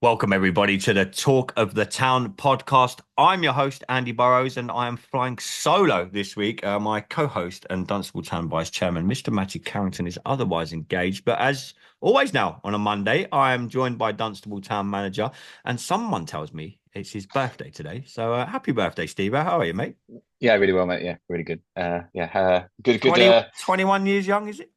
Welcome, everybody, to the Talk of the Town podcast. I'm your host, Andy Burrows, and I am flying solo this week. My co host and Dunstable Town Vice Chairman, Mr. Matthew Carrington, is otherwise engaged. But as always, now on a Monday, I am joined by Dunstable Town Manager, and someone tells me it's his birthday today. So happy birthday, Steve. How are you, mate? Yeah, really well, mate. Yeah, really good. Good. 21 years young, is it?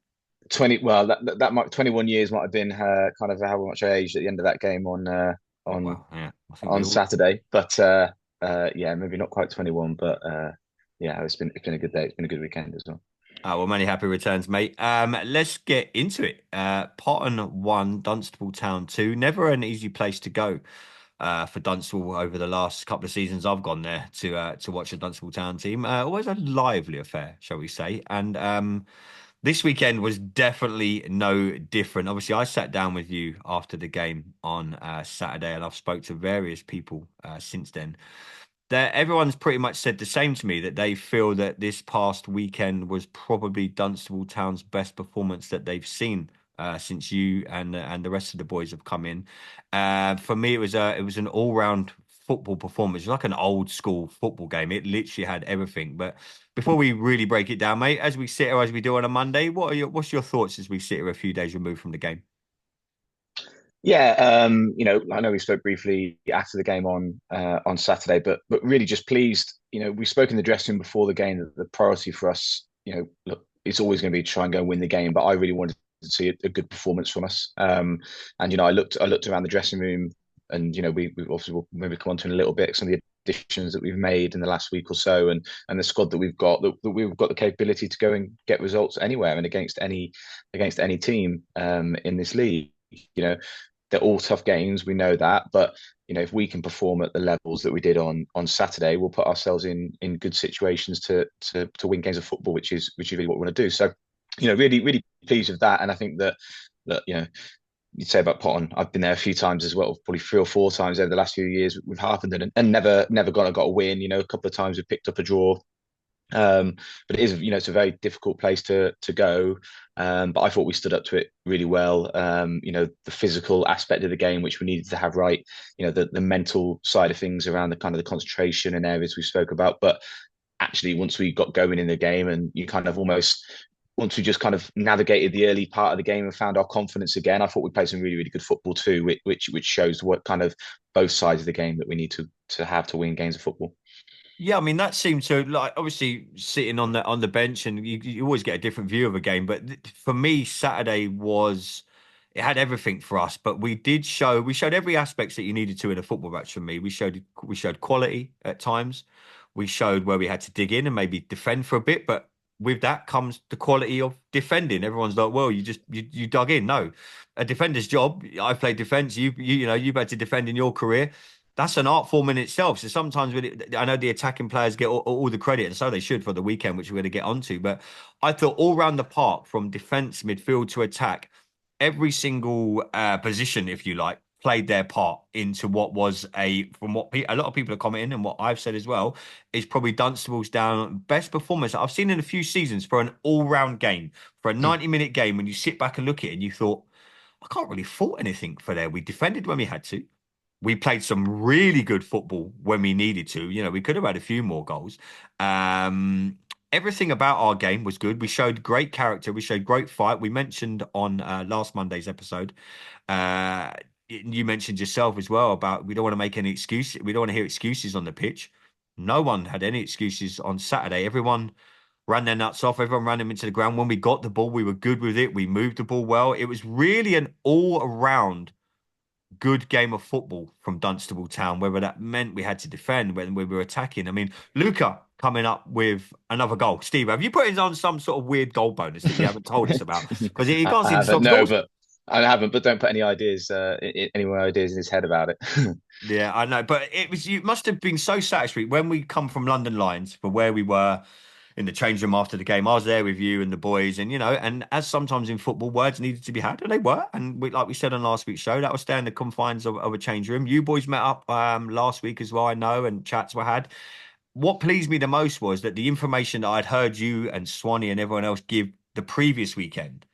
20. Well, that might 21 years might have been kind of how much I aged at the end of that game Oh, on well, yeah. I think we on all. Saturday. But yeah, maybe not quite 21, but yeah, it's been a good day. It's been a good weekend as well. Well, many happy returns, mate. Let's get into it. Potton 1, Dunstable Town 2. Never an easy place to go for Dunstable over the last couple of seasons I've gone there to watch a Dunstable Town team. Always a lively affair, shall we say. And this weekend was definitely no different. Obviously, I sat down with you after the game on Saturday, and I've spoke to various people since then that everyone's pretty much said the same to me that they feel that this past weekend was probably Dunstable Town's best performance that they've seen since you and the rest of the boys have come in. For me, it was an all round football performance. It was like an old school football game. It literally had everything. But before we really break it down, mate, as we sit here as we do on a Monday, what's your thoughts as we sit here a few days removed from the game? Yeah, I know we spoke briefly after the game on Saturday, but really just pleased. We spoke in the dressing room before the game that the priority for us, look, it's always going to be to try and go and win the game. But I really wanted to see a good performance from us. And I looked around the dressing room, and we obviously will maybe come on to in a little bit some of the additions that we've made in the last week or so, and the squad that we've got that we've got the capability to go and get results anywhere and against any team in this league. You know they're all tough games. We know that, but if we can perform at the levels that we did on Saturday, we'll put ourselves in good situations to win games of football, which is really what we want to do. So, really really pleased with that, and I think that you'd say about Potton. I've been there a few times as well, probably 3 or 4 times over the last few years with Harpenden, and never got a win. A couple of times we picked up a draw, um, but it is, it's a very difficult place to go. But I thought we stood up to it really well. The physical aspect of the game, which we needed to have right. The mental side of things around the kind of the concentration and areas we spoke about. But actually, once we got going in the game, and you kind of almost once we just kind of navigated the early part of the game and found our confidence again, I thought we played some really really good football too, which shows what kind of both sides of the game that we need to have to win games of football. Yeah, I mean that seemed to like obviously sitting on the bench, and you always get a different view of a game. But for me, Saturday was it had everything for us. But we showed every aspects that you needed to in a football match. For me, we showed quality at times. We showed where we had to dig in and maybe defend for a bit. But with that comes the quality of defending. Everyone's like, well, you dug in. No, a defender's job. I played defense. You've had to defend in your career. That's an art form in itself. So sometimes I know the attacking players get all the credit, and so they should for the weekend, which we're going to get onto. But I thought all round the park, from defence, midfield to attack, every single position, if you like, played their part into what was from what a lot of people are commenting and what I've said as well, is probably Dunstable's down best performance I've seen in a few seasons for an all-round game, for a 90-minute game. When you sit back and look at it, and you thought, I can't really fault anything for there. We defended when we had to. We played some really good football when we needed to. We could have had a few more goals. Um, Everything about our game was good. We showed great character. We showed great fight. We mentioned on last Monday's episode. Uh, you mentioned yourself as well about we don't want to make any excuses. We don't want to hear excuses on the pitch. No one had any excuses on Saturday. Everyone ran their nuts off. Everyone ran them into the ground. When we got the ball, we were good with it. We moved the ball well. It was really an all-around good game of football from Dunstable Town, whether that meant we had to defend when we were attacking. I mean, Luca coming up with another goal. Steve, have you put in on some sort of weird goal bonus that you haven't told us about? Because he I can't seem to haven't, stop no, scores. but I haven't. But don't put any ideas, any more ideas in his head about it. Yeah, I know, but you must have been so satisfied when we come from London Lines for where we were in the change room after the game. I was there with you and the boys, and and as sometimes in football, words needed to be had, and they were. And like we said on last week's show, that was staying the confines of a change room. You boys met up last week as well, I know, and chats were had. What pleased me the most was that the information that I'd heard you and Swanee and everyone else give the previous weekend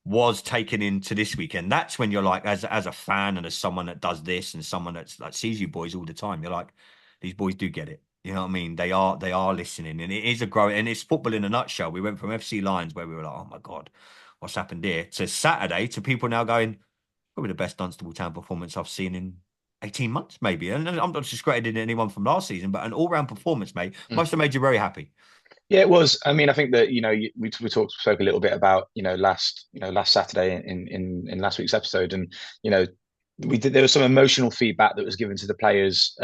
was taken into this weekend. That's when you're like, as a fan and as someone that does this and someone that's like sees you boys all the time, you're like, these boys do get it. You know what I mean? They are listening, and it is a growing, and it's football in a nutshell. We went from FC Lions where we were like, oh my God, what's happened here, to Saturday to people now going, probably the best Dunstable Town performance I've seen in 18 months, maybe. And I'm not discrediting anyone from last season, but an all-round performance, mate, must have made you very happy. Yeah, it was. I mean, I think that spoke a little bit about last Saturday in last week's episode, and we did. There was some emotional feedback that was given to the players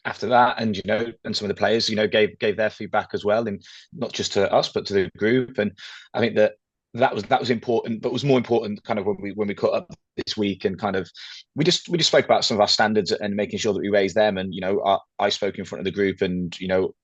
after that, and and some of the players gave their feedback as well, and not just to us but to the group. And I think that was important, but was more important kind of when we caught up this week, and kind of we just spoke about some of our standards and making sure that we raised them. And I spoke in front of the group, and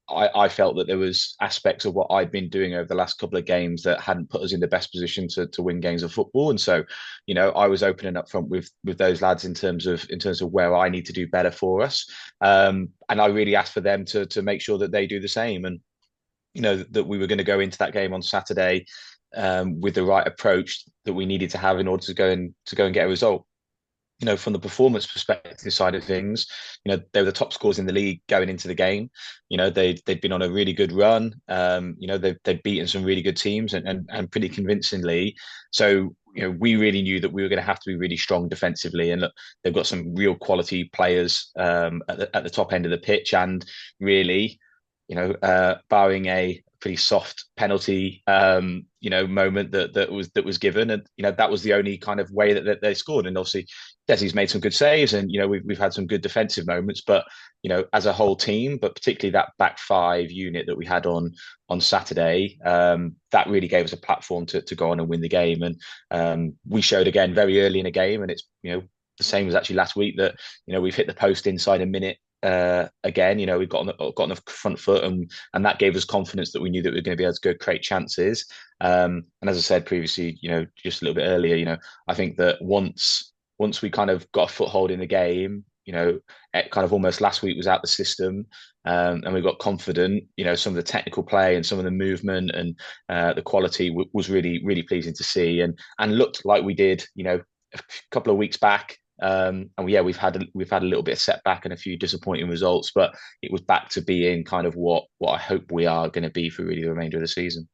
I felt that there was aspects of what I'd been doing over the last couple of games that hadn't put us in the best position to win games of football. And so I was opening up front with those lads in terms of where I need to do better for us. And I really asked for them to make sure that they do the same. And that we were going to go into that game on Saturday with the right approach that we needed to have in order to go and get a result. From the performance perspective side of things, they were the top scorers in the league going into the game. They'd been on a really good run. They'd beaten some really good teams and pretty convincingly. So we really knew that we were going to have to be really strong defensively. And look, they've got some real quality players at the top end of the pitch, and really, barring a pretty soft penalty, moment that was given, and that was the only kind of way that they scored. And obviously, Desi's made some good saves, and we've had some good defensive moments. But as a whole team, but particularly that back five unit that we had on Saturday, that really gave us a platform to go on and win the game. And we showed again very early in the game, and it's the same as actually last week, that we've hit the post inside a minute again. We've got on the front foot, and that gave us confidence that we knew that we were going to be able to go create chances. And as I said previously, just a little bit earlier, I think that once we kind of got a foothold in the game, it kind of almost last week was out the system, and we got confident. Some of the technical play and some of the movement and the quality was really, really pleasing to see, and looked like we did, a couple of weeks back. And yeah, we've had a little bit of setback and a few disappointing results, but it was back to being kind of what I hope we are going to be for really the remainder of the season.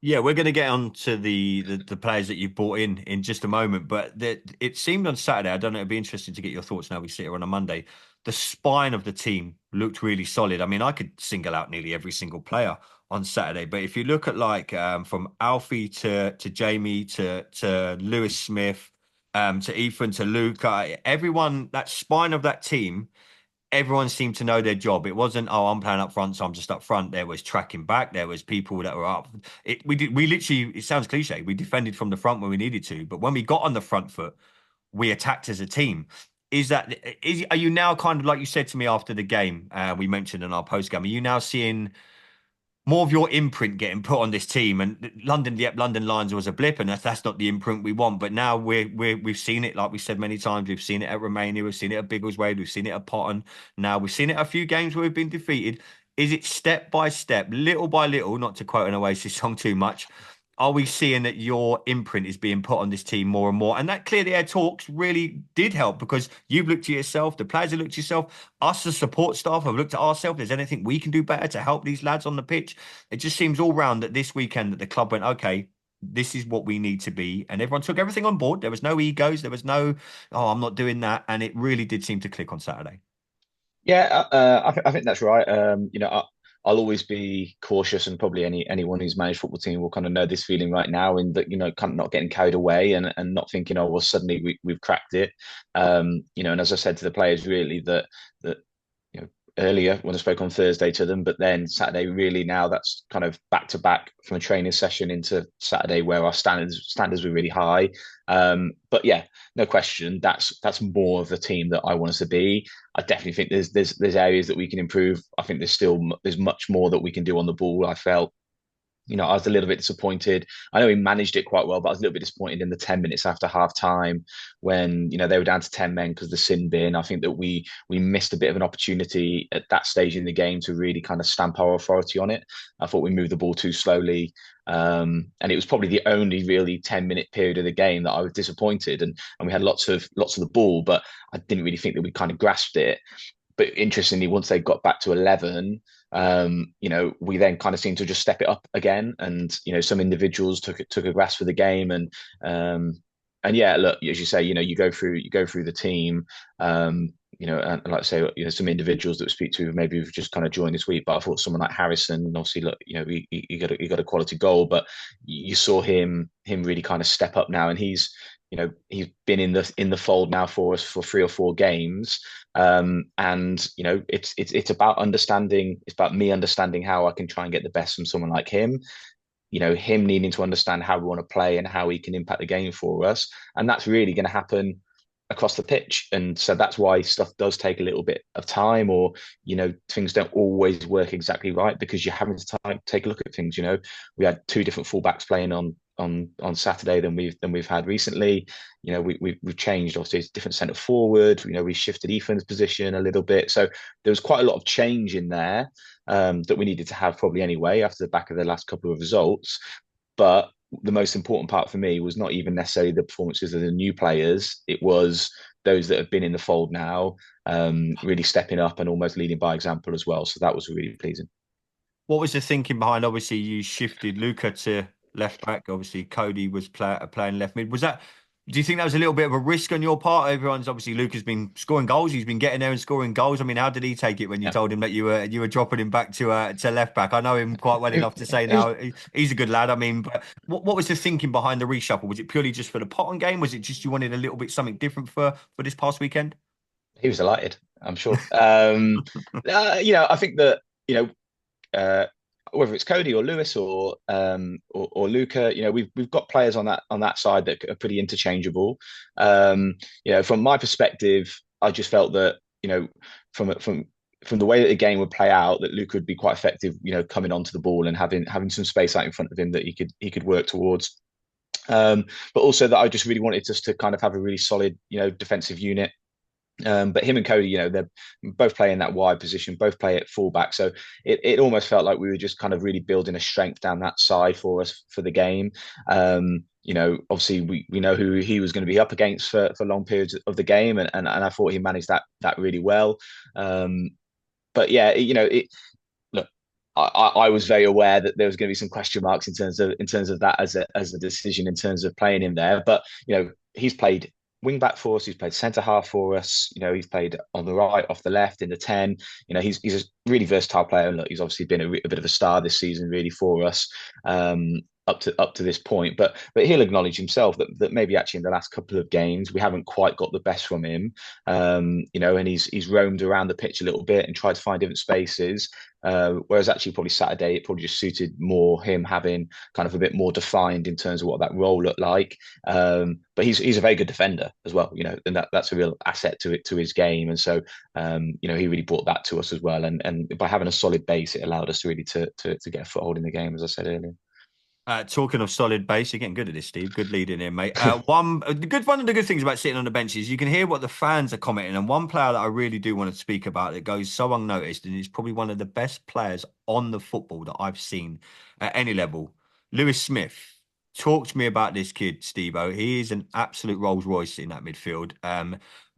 Yeah, we're going to get on to the players that you brought in just a moment, but it seemed on Saturday, I don't know, it'd be interesting to get your thoughts now we sit here on a Monday. The spine of the team looked really solid. I mean, I could single out nearly every single player on Saturday, but if you look at like from Alfie to Jamie to Lewis Smith, to Ethan to Luca, everyone, that spine of that team, everyone seemed to know their job. It wasn't, oh, I'm playing up front, so I'm just up front. There was tracking back. There was people that were up. We literally, it sounds cliche. We defended from the front when we needed to, but when we got on the front foot, we attacked as a team. Are you now kind of like you said to me after the game? We mentioned in our post game. Are you now seeing more of your imprint getting put on this team? And London, yep, London Lions was a blip, and that's not the imprint we want. But now we've seen it, like we said many times. We've seen it at Romania, we've seen it at Biggleswade, we've seen it at Potton. Now we've seen it a few games where we've been defeated. Is it step by step, little by little, not to quote an Oasis song too much? Are we seeing that your imprint is being put on this team more and more? And that clear the air talks really did help, because you've looked at yourself, the players have looked at yourself, us as support staff have looked at ourselves. Is there anything we can do better to help these lads on the pitch? It just seems all round that this weekend that the club went, okay, this is what we need to be. And everyone took everything on board. There was no egos. There was no, oh, I'm not doing that. And it really did seem to click on Saturday. Yeah, I think that's right. I'll always be cautious, and probably anyone who's managed football team will kind of know this feeling right now, in that kind of not getting carried away, and not thinking, oh well, suddenly we've cracked it. And as I said to the players, really that earlier when I spoke on Thursday to them, but then Saturday, really now that's kind of back to back from a training session into Saturday, where our standards were really high. But yeah, no question, that's more of the team that I want us to be. I definitely think there's areas that we can improve. I think there's much more that we can do on the ball. I felt I was a little bit disappointed. I know he managed it quite well, but I was a little bit disappointed in the 10 minutes after half time when, they were down to 10 men because the sin bin. I think that we missed a bit of an opportunity at that stage in the game to really kind of stamp our authority on it. I thought we moved the ball too slowly. And it was probably the only really 10-minute period of the game that I was disappointed. And we had lots of the ball, but I didn't really think that we kind of grasped it. But interestingly, once they got back to 11, we then kind of seemed to just step it up again, and some individuals took a grasp for the game, and yeah, look, as you say, you go through the team, and like I say, some individuals that we speak to maybe have just kind of joined this week, but I thought someone like Harrison, obviously, look, he got a quality goal, but you saw him really kind of step up now, and he's been in the fold now for us for 3 or 4 games. And it's about understanding. It's about me understanding how I can try and get the best from someone like him. Him needing to understand how we want to play and how he can impact the game for us, and that's really going to happen across the pitch. And so that's why stuff does take a little bit of time, or things don't always work exactly right because you're having to take a look at things. We had 2 different fullbacks playing on Saturday than we've had recently. We've changed. Obviously, it's a different centre forward. We shifted Ethan's position a little bit, so there was quite a lot of change in there that we needed to have probably anyway after the back of the last couple of results. But the most important part for me was not even necessarily the performances of the new players. It was those that have been in the fold now, really stepping up and almost leading by example as well. So that was really pleasing. What was the thinking behind? Obviously, you shifted Luca to left back. Obviously, Cody was playing left mid. Was that? Do you think that was a little bit of a risk on your part? Everyone's obviously Luca's been scoring goals. He's been getting there and scoring goals. I mean, how did he take it when you Yeah. told him that you were dropping him back to left back? I know him quite well It, enough to say it was now he's a good lad. I mean, but what was the thinking behind the reshuffle? Was it purely just for the Potton game? Was it just you wanted a little bit something different for this past weekend? he was delighted, I'm sure. I think that uh, whether it's Cody or Lewis or Luca, we've got players on that side that are pretty interchangeable. From my perspective, I just felt that from the way that the game would play out, that Luca would be quite effective, coming onto the ball and having some space out in front of him that he could work towards. But also that I just really wanted us to kind of have a really solid, defensive unit. But him and Cody, they're both playing that wide position, both play at fullback. So it almost felt like we were just kind of really building a strength down that side for us for the game. Obviously we know who he was going to be up against for long periods of the game, and I thought he managed that really well. But yeah, look, I was very aware that there was going to be some question marks in terms of that as a decision in terms of playing him there. But he's played wing back for us. He's played centre half for us. He's played on the right, off the left, in the 10. He's a really versatile player. And look, he's obviously been a bit of a star this season, really, for us. Up to this point, but he'll acknowledge himself that maybe actually in the last couple of games we haven't quite got the best from him, and he's roamed around the pitch a little bit and tried to find different spaces, whereas actually probably Saturday it probably just suited more him having kind of a bit more defined in terms of what that role looked like. But he's a very good defender as well, and that's a real asset to his game, and so he really brought that to us as well, and by having a solid base, it allowed us really to get a foothold in the game, as I said earlier. Talking of solid base, you're getting good at this, Steve. Good leading in, mate. One of the good things about sitting on the bench is you can hear what the fans are commenting. And one player that I really do want to speak about that goes so unnoticed, and is probably one of the best players on the football that I've seen at any level. Lewis Smith. Talk to me about this kid, Steve-O. He is an absolute Rolls Royce in that midfield.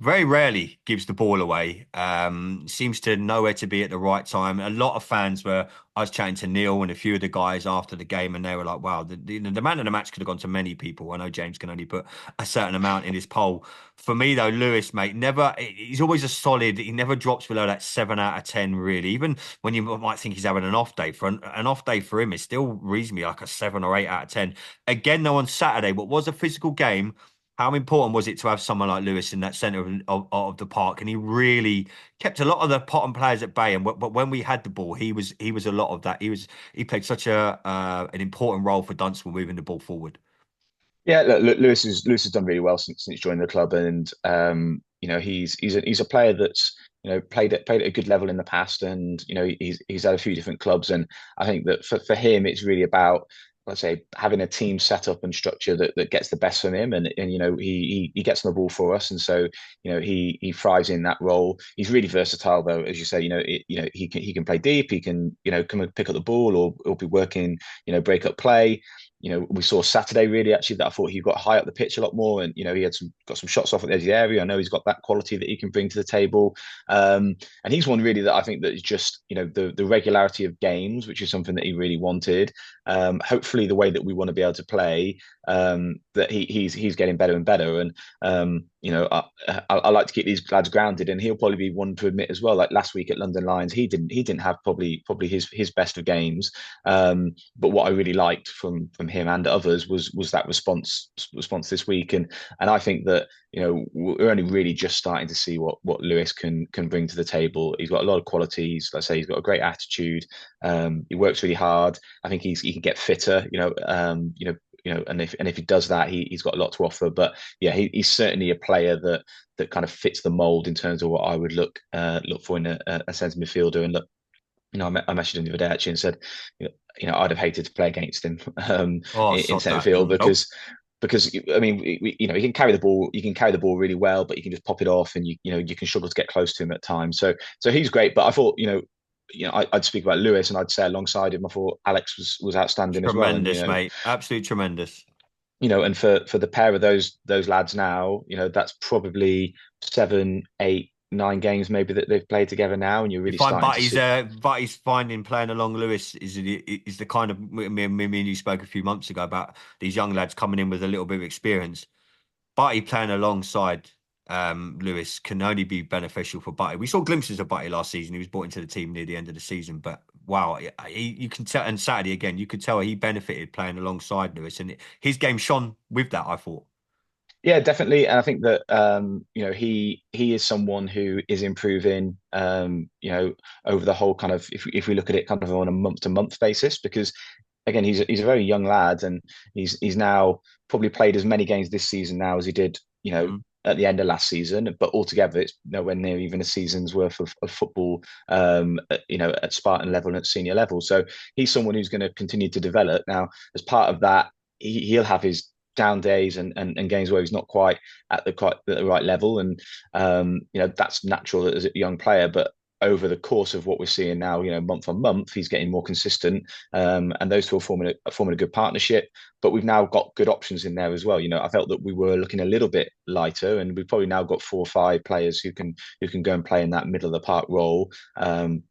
Very rarely gives the ball away. Seems to know where to be at the right time. A lot of fans were. I was chatting to Neil and a few of the guys after the game, and they were like, "Wow, the man of the match could have gone to many people." I know James can only put a certain amount in his poll. For me, though, Lewis, mate, never. He's always a solid. He never drops below that 7 out of 10. Really, even when you might think he's having an off day, for an off day for him, it's still reasonably like a 7 or 8 out of 10. Again, though, on Saturday, what was a physical game? How important was it to have someone like Lewis in that centre of the park? And he really kept a lot of the Potton players at bay. But when we had the ball, he was a lot of that. He played such an important role for Dunstable moving the ball forward. Yeah, look, Lewis has done really well since joining the club, and he's a player that's played at a good level in the past, and he's had a few different clubs, and I think that for him it's really about, let's say, having a team set up and structure that gets the best from him, and he gets on the ball for us, and so he thrives in that role. He's really versatile though, as you say. He can play deep, he can come and pick up the ball, or be working break up play. We saw Saturday really actually that I thought he got high up the pitch a lot more, and he got some shots off at the edge of the area. I know he's got that quality that he can bring to the table, and he's one really that I think that is just the regularity of games, which is something that he really wanted. Hopefully, the way that we want to be able to play, that he's getting better and better, and I like to keep these lads grounded, and he'll probably be one to admit as well. Like last week at London Lions, he didn't have probably his best of games. But what I really liked from him and others was that response this week, and I think that we're only really just starting to see what Lewis can bring to the table. He's got a lot of qualities. Let's say he's got a great attitude. He works really hard. I think he can get fitter. And if he does that, he's got a lot to offer. But yeah, he's certainly a player that kind of fits the mold in terms of what I would look for in a centre midfielder. And look, I messaged him the other day actually and said, I'd have hated to play against him Oh, in sod centre that. field Nope. because I mean, he can carry the ball. You can carry the ball really well, but you can just pop it off, and you can struggle to get close to him at times. So he's great. But I thought, I'd speak about Lewis, and I'd say alongside him, I thought Alex was outstanding as well. And Tremendous, mate. Absolutely tremendous. and for the pair of those lads now, that's probably 7, 8, 9 games maybe that they've played together now, and you're You really find starting to see. Butty's finding playing along Lewis is the kind of me and you spoke a few months ago about these young lads coming in with a little bit of experience. Butty playing alongside Lewis can only be beneficial for Butty. We saw glimpses of Butty last season. He was brought into the team near the end of the season, but wow, you can tell. And Saturday again, you could tell he benefited playing alongside Lewis, and his game shone with that. I thought. Yeah, definitely. And I think that he is someone who is improving over the whole kind of, if we look at it kind of on a month to month basis, because again he's a very young lad, and he's now probably played as many games this season now as he did Mm. at the end of last season, but altogether it's nowhere near even a season's worth of football, at Spartan level and at senior level. So he's someone who's going to continue to develop. Now, as part of that, he'll have his down days and games where he's not quite at the right level, and that's natural as a young player. But over the course of what we're seeing now, month on month, he's getting more consistent, and those two are forming a good partnership. But we've now got good options in there as well. I felt that we were looking a little bit lighter, and we've probably now got 4 or 5 players who can go and play in that middle of the park role.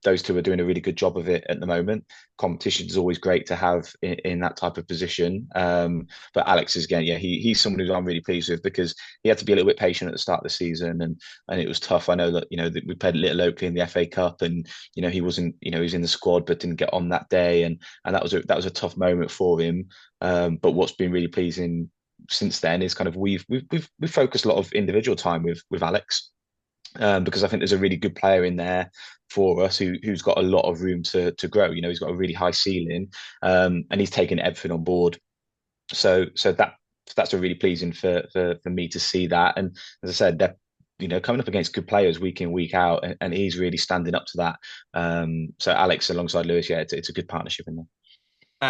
Those two are doing a really good job of it at the moment. Competition is always great to have in that type of position. But Alex is again, yeah, he's someone who I'm really pleased with, because he had to be a little bit patient at the start of the season, and it was tough. I know that that we played a little locally in the FA Cup, and he wasn't, he was in the squad but didn't get on that day, and that was a tough moment for him. But what's been really pleasing since then is kind of we've focused a lot of individual time with Alex, because I think there's a really good player in there for us who's got a lot of room to grow. He's got a really high ceiling, and he's taken everything on board. So that's a really pleasing for me to see that. And as I said, they're coming up against good players week in, week out, and he's really standing up to that. So Alex alongside Lewis, yeah, it's a good partnership in there.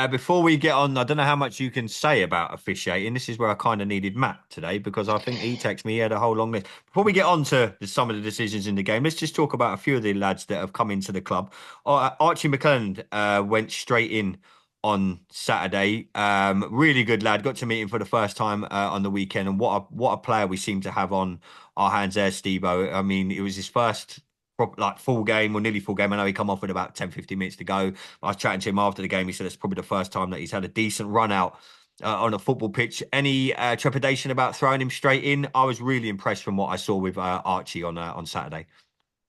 Before we get on, I don't know how much you can say about officiating. This is where I kind of needed Matt today because I think he texted me. He had a whole long list. Before we get on to some of the decisions in the game, let's just talk about a few of the lads that have come into the club. Archie McClelland went straight in on Saturday. Really good lad. Got to meet him for the first time on the weekend, and what a player we seem to have on our hands there, Steve-O. I mean, it was his first like full game or nearly full game. I know he come off with about 10, 15 minutes to go. I was chatting to him after the game. He said it's probably the first time that he's had a decent run out on a football pitch. Any trepidation about throwing him straight in? I was really impressed from what I saw with Archie on Saturday.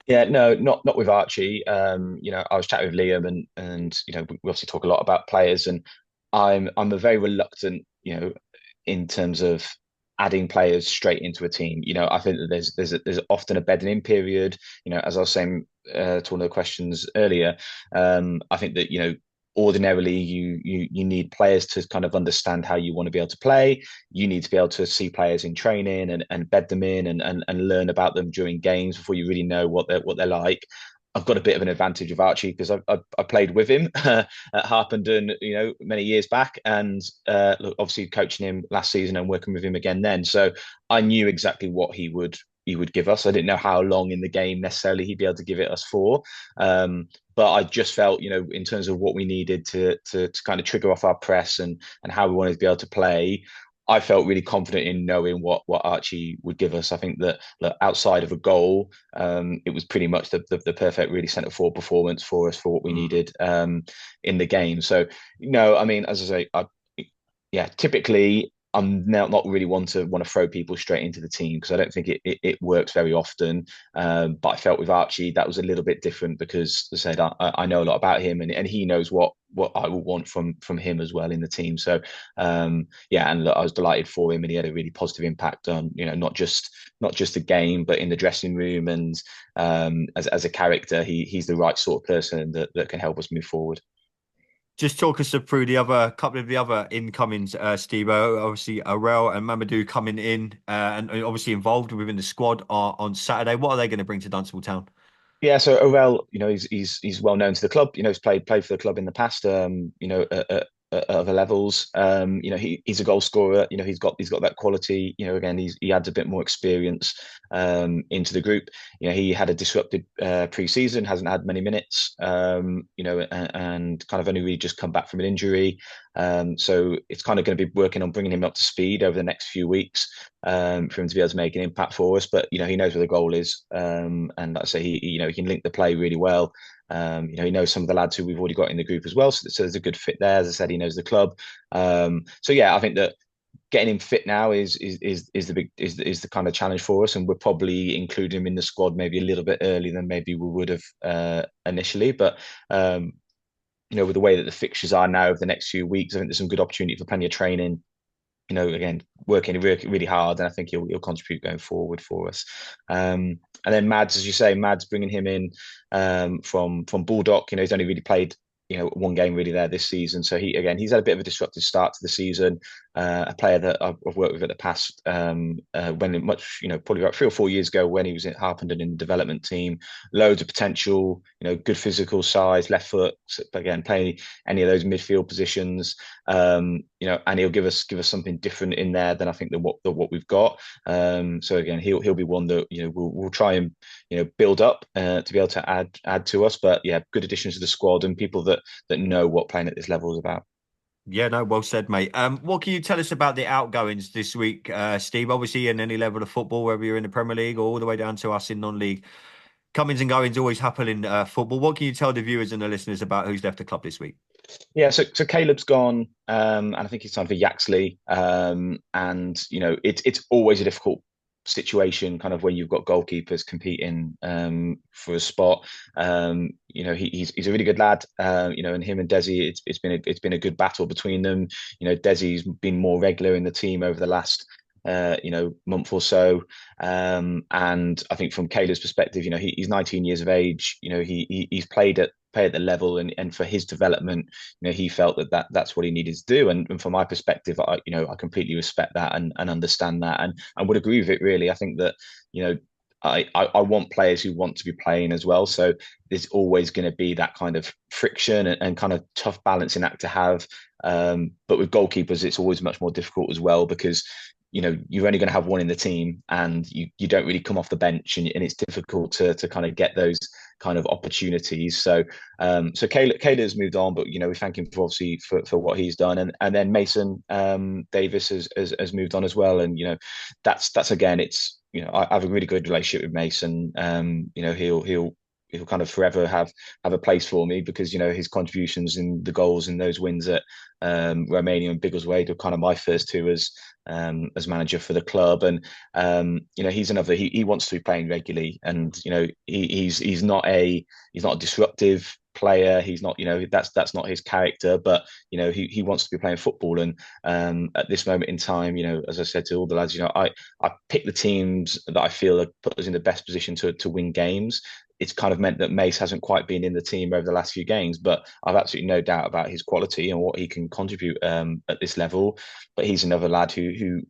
Yeah, no, not with Archie. I was chatting with Liam, and we obviously talk a lot about players, and I'm a very reluctant, in terms of adding players straight into a team. I think that there's often a bedding in period. As I was saying to one of the questions earlier, I think that ordinarily you need players to kind of understand how you want to be able to play. You need to be able to see players in training and bed them in and learn about them during games before you really know what they're like. I've got a bit of an advantage of Archie because I played with him at Harpenden, many years back, and look, obviously coaching him last season and working with him again then. So I knew exactly what he would give us. I didn't know how long in the game necessarily he'd be able to give it us for. But I just felt, in terms of what we needed to kind of trigger off our press and how we wanted to be able to play, I felt really confident in knowing what Archie would give us. I think that outside of a goal, it was pretty much the perfect, really centre forward performance for us for what we Mm. needed in the game. So, I mean, as I say, yeah, typically I'm now not really one to want to throw people straight into the team because I don't think it works very often. But I felt with Archie that was a little bit different because, as I said, I know a lot about him and he knows what I will want from him as well in the team. So yeah, and look, I was delighted for him, and he had a really positive impact on not just the game, but in the dressing room and as a character, he's the right sort of person that can help us move forward. Just talk us through the other couple of the other incomings, Steve. Obviously, Arel and Mamadou coming in and obviously involved within the squad on Saturday. What are they going to bring to Dunstable Town? Yeah, so Orel, he's well known to the club. He's played for the club in the past. At other levels. He's a goal scorer. He's got that quality. Again, he adds a bit more experience into the group. He had a disrupted pre-season, hasn't had many minutes. And kind of only really just come back from an injury. So it's kind of going to be working on bringing him up to speed over the next few weeks for him to be able to make an impact for us. But he knows where the goal is, and like I say, he can link the play really well. He knows some of the lads who we've already got in the group as well, so there's a good fit there. As I said, he knows the club. So yeah, I think that getting him fit now is the kind of challenge for us, and we'll probably include him in the squad maybe a little bit earlier than maybe we would have initially. But with the way that the fixtures are now over the next few weeks, I think there's some good opportunity for plenty of training. Again, working really, really hard, and I think he'll contribute going forward for us. And then Mads, as you say, Mads bringing him in from Bulldog. He's only really played one game really there this season, so he's had a bit of a disruptive start to the season. A player that I've worked with in the past, when much probably about 3 or 4 years ago when he was at Harpenden in the development team. Loads of potential, good physical size, left foot. Again, playing any of those midfield positions. And he'll give us something different in there than I think than what we've got. So again, he'll be one that we'll try and build up to be able to add to us. But yeah, good additions to the squad and people that know what playing at this level is about. Yeah, no, well said, mate. What can you tell us about the outgoings this week, Steve? Obviously, in any level of football, whether you're in the Premier League or all the way down to us in non-league, comings and goings always happen in football. What can you tell the viewers and the listeners about who's left the club this week? Yeah, so Caleb's gone, and I think it's time for Yaxley. And it's always a difficult situation, kind of when you've got goalkeepers competing for a spot. He's a really good lad. And him and Desi, it's been a good battle between them. Desi's been more regular in the team over the last month or so. And I think from Caleb's perspective, he's 19 years of age. He's played at the level, and for his development, he felt that's what he needed to do. And from my perspective, I completely respect that and understand that and would agree with it really. I think that, I want players who want to be playing as well. So there's always going to be that kind of friction and kind of tough balancing act to have. But with goalkeepers, it's always much more difficult as well because you're only going to have one in the team, and you don't really come off the bench, and it's difficult to kind of get those kind of opportunities. So Kayla's moved on, but we thank him for obviously for what he's done, and then Mason Davis has moved on as well, and that's again, it's I have a really good relationship with Mason. He'll kind of forever have a place for me because his contributions in the goals and those wins at Romania and Biggleswade were kind of my first two as manager for the club. And he's another, he wants to be playing regularly, and he's not a disruptive player. He's not, that's not his character, but he wants to be playing football. And at this moment in time, as I said to all the lads, I pick the teams that I feel have put us in the best position to win games. it's kind of meant that Mace hasn't quite been in the team over the last few games. But I've absolutely no doubt about his quality and what he can contribute at this level. But he's another lad who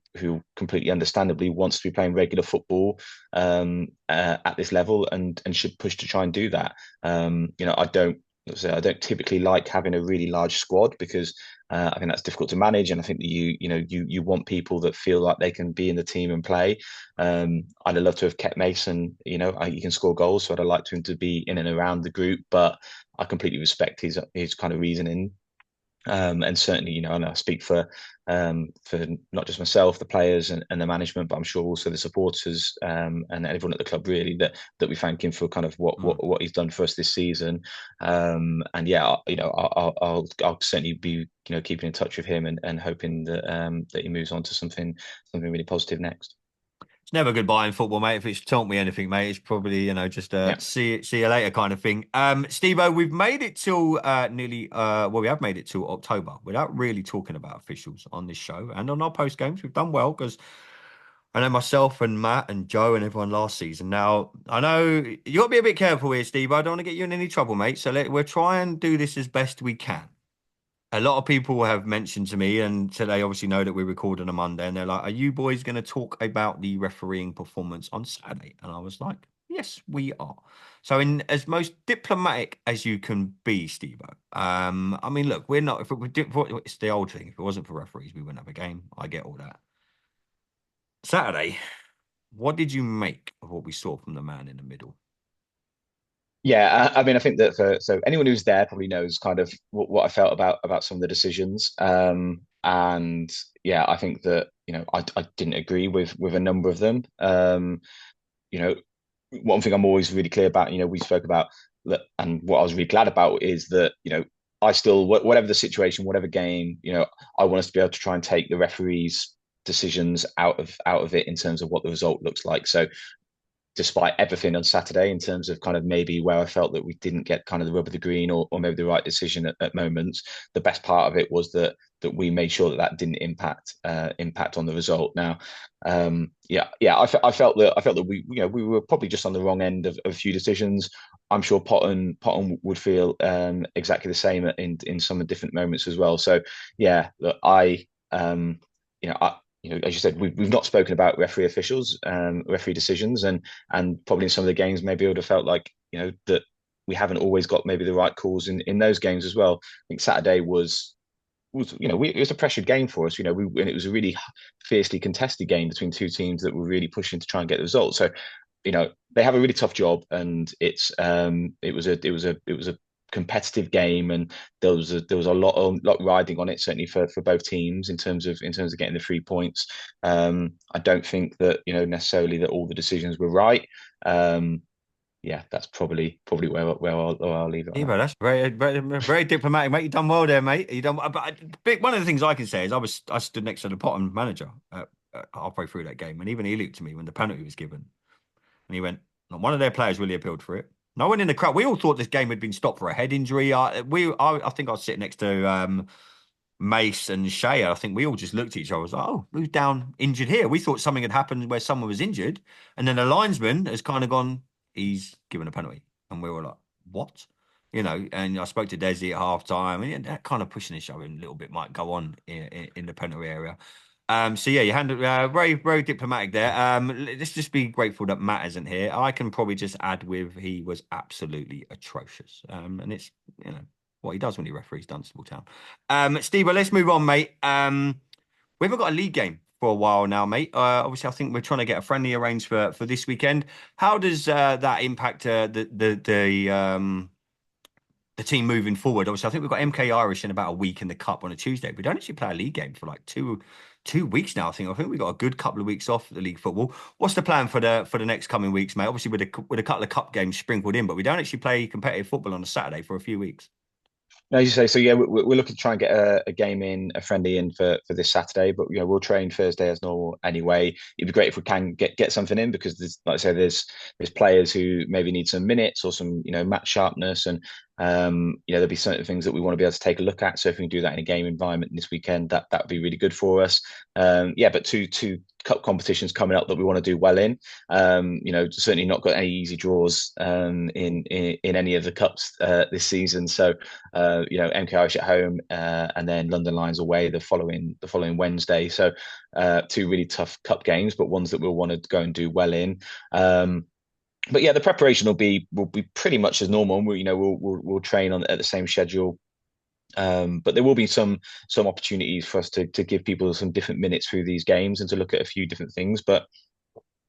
completely understandably wants to be playing regular football at this level and should push to try and do that. I don't typically like having a really large squad because I think that's difficult to manage, and I think that you want people that feel like they can be in the team and play. I'd have loved to have kept Mason. He can score goals, so I'd have liked him to be in and around the group. But I completely respect his kind of reasoning. And certainly, and I speak for not just myself, the players and the management, but I'm sure also the supporters and everyone at the club really that we thank him for kind of Mm. what he's done for us this season. And yeah, I'll certainly be keeping in touch with him and hoping that he moves on to something really positive next. It's never goodbye in football, mate. If it's taught me anything, mate, it's probably, just Yeah. see you later kind of thing. Steve-O, we've made it till nearly we have made it till October without really talking about officials on this show and on our post games. We've done well because I know myself and Matt and Joe and everyone last season. Now, I know you got to be a bit careful here, Steve. I don't want to get you in any trouble, mate. So we'll try and do this as best we can. A lot of people have mentioned to me, and so they obviously know that we're recording on a Monday, and they're like, "Are you boys going to talk about the refereeing performance on Saturday?" And I was like, "Yes, we are." So, in as most diplomatic as you can be, Steve. I mean, look, we're not. If it were, it's the old thing. If it wasn't for referees, we wouldn't have a game. I get all that. Saturday, what did you make of what we saw from the man in the middle? Yeah, I mean, I think that so anyone who's there probably knows kind of what I felt about some of the decisions. And yeah, I think that I didn't agree with a number of them. You know, One thing I'm always really clear about, we spoke about that, and what I was really glad about is that I still whatever the situation, whatever game, I want us to be able to try and take the referees' decisions out of it in terms of what the result looks like. So despite everything on Saturday in terms of kind of maybe where I felt that we didn't get kind of the rub of the green or maybe the right decision at moments, the best part of it was that we made sure that didn't impact on the result. Now, I felt that we were probably just on the wrong end of a few decisions. I'm sure Potton would feel exactly the same in some different moments as well. So yeah, look, I as you said, we've not spoken about referee officials, referee decisions, and probably in some of the games, maybe it would have felt like that we haven't always got maybe the right calls in those games as well. I think Saturday was it was a pressured game for us. And it was a really fiercely contested game between two teams that were really pushing to try and get the result. So they have a really tough job, and it was a competitive game, and there was a lot riding on it, certainly for both teams in terms of getting the 3 points. I don't think that necessarily that all the decisions were right. Yeah, that's probably where I'll leave it on that. Evo, that's very diplomatic, mate. You done well there, mate. You done. But one of the things I can say is I stood next to the Potton manager halfway through that game, and even he looked to me when the penalty was given, and he went, "Not one of their players really appealed for it." No one in the crowd. We all thought this game had been stopped for a head injury. I think I was sitting next to Mace and Shea. I think we all just looked at each other. I was like, "Oh, who's down injured here?" We thought something had happened where someone was injured, and then the linesman has kind of gone, "He's given a penalty," and we were like, "What?" And I spoke to Desi at half time, and that kind of pushing each other a little bit might go on in the penalty area. So yeah, you handled very, very diplomatic there. Let's just be grateful that Matt isn't here. I can probably just add with he was absolutely atrocious. And it's what he does when he referees Dunstable Town. Steve, let's move on, mate. We haven't got a league game for a while now, mate. Obviously, I think we're trying to get a friendly arranged for this weekend. How does that impact the team moving forward? Obviously, I think we've got MK Irish in about a week in the cup on a Tuesday. We don't actually play a league game for like two weeks now. I think we've got a good couple of weeks off the league football. What's the plan for the next coming weeks, mate? Obviously, with a couple of cup games sprinkled in, but we don't actually play competitive football on a Saturday for a few weeks. As you say, so yeah, we're looking to try and get a game in, a friendly in for this Saturday. But we'll train Thursday as normal anyway. It'd be great if we can get something in because like I say, there's players who maybe need some minutes or some match sharpness, and There'll be certain things that we want to be able to take a look at. So if we can do that in a game environment this weekend, that would be really good for us. But two cup competitions coming up that we want to do well in. Certainly not got any easy draws in any of the cups this season. So MK Irish at home, and then London Lions away the following Wednesday. So two really tough cup games, but ones that we'll want to go and do well in. But yeah, the preparation will be pretty much as normal. We'll train on at the same schedule. But there will be some opportunities for us to give people some different minutes through these games and to look at a few different things. But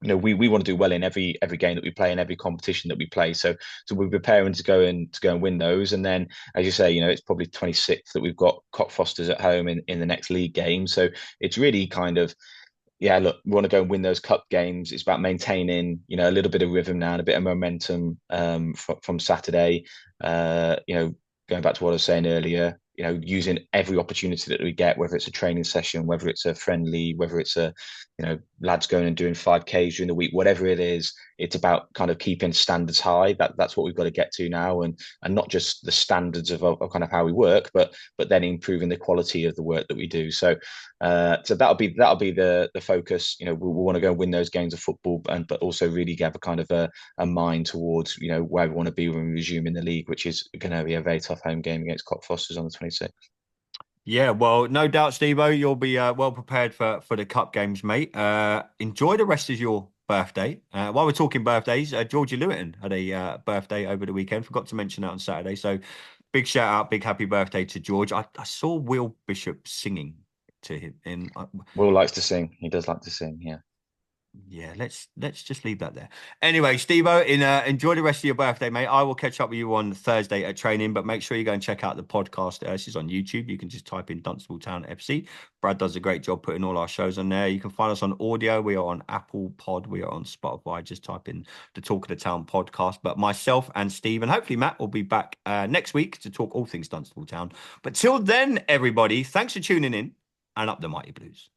we want to do well in every game that we play and every competition that we play. So we're preparing to go and win those. And then, as you say, it's probably 26th that we've got Cockfosters at home in the next league game. So it's really kind of, yeah, look, we want to go and win those cup games. It's about maintaining, a little bit of rhythm now and a bit of momentum from Saturday. Going back to what I was saying earlier, using every opportunity that we get, whether it's a training session, whether it's a friendly, whether it's lads going and doing 5Ks during the week, whatever it is, it's about kind of keeping standards high. That's what we've got to get to now, and not just the standards of kind of how we work, but then improving the quality of the work that we do. So that'll be the focus. We want to go and win those games of football, but also really have a kind of a mind towards where we want to be when we resume in the league, which is going to be a very tough home game against Cockfosters on the 26th. Yeah, well, no doubt, Steve-O, you'll be well prepared for the cup games, mate. Enjoy the rest of your birthday. While we're talking birthdays, Georgie Lewitton had a birthday over the weekend. Forgot to mention that on Saturday. So big shout out, big happy birthday to George. I saw Will Bishop singing to him, and Will likes to sing. He does like to sing. Yeah. yeah, let's just leave that there. Anyway, Steve-O, enjoy the rest of your birthday, mate. I will catch up with you on Thursday at training, but make sure you go and check out the podcast. This is on YouTube. You can just type in Dunstable Town FC. Brad does a great job putting all our shows on there. You can find us on audio. We are on Apple Pod. We are on Spotify. Just type in the Talk of the Town podcast. But myself and Steve, and hopefully Matt, will be back next week to talk all things Dunstable Town. But till then, everybody, thanks for tuning in, and up the Mighty Blues.